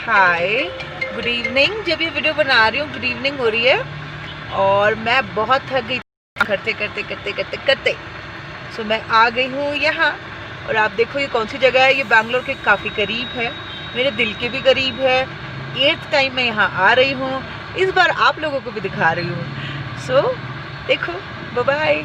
हाय, good evening. जब ये video बना रही हूँ गुड इवनिंग हो रही है और मैं बहुत थक गई करते करते करते करते करते सो मैं आ गई हूँ यहाँ। और आप देखो ये कौन सी जगह है। ये बैंगलोर के काफ़ी करीब है, मेरे दिल के भी करीब है। 8th टाइम मैं यहाँ आ रही हूँ, इस बार आप लोगों को भी दिखा रही हूँ। सो देखो, बाय बाय।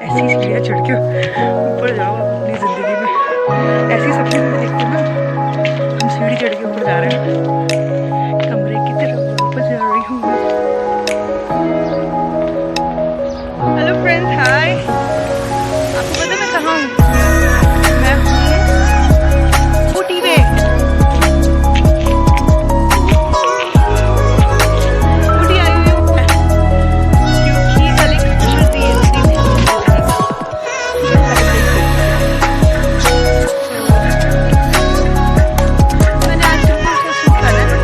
ऐसी सीढ़ियाँ चढ़ के ऊपर जाओ अपनी ज़िंदगी में। ऐसी सपने में देखते ना, हम सीढ़ी चढ़ के ऊपर जा रहे हैं, कमरे की तरफ वापस जा रही हूँ। हेलो फ्रेंड्स, हाय। आपको पता मैं कहाँ हूँ? मैं हूँ ऊटी में। मैंने आज शूट करना है।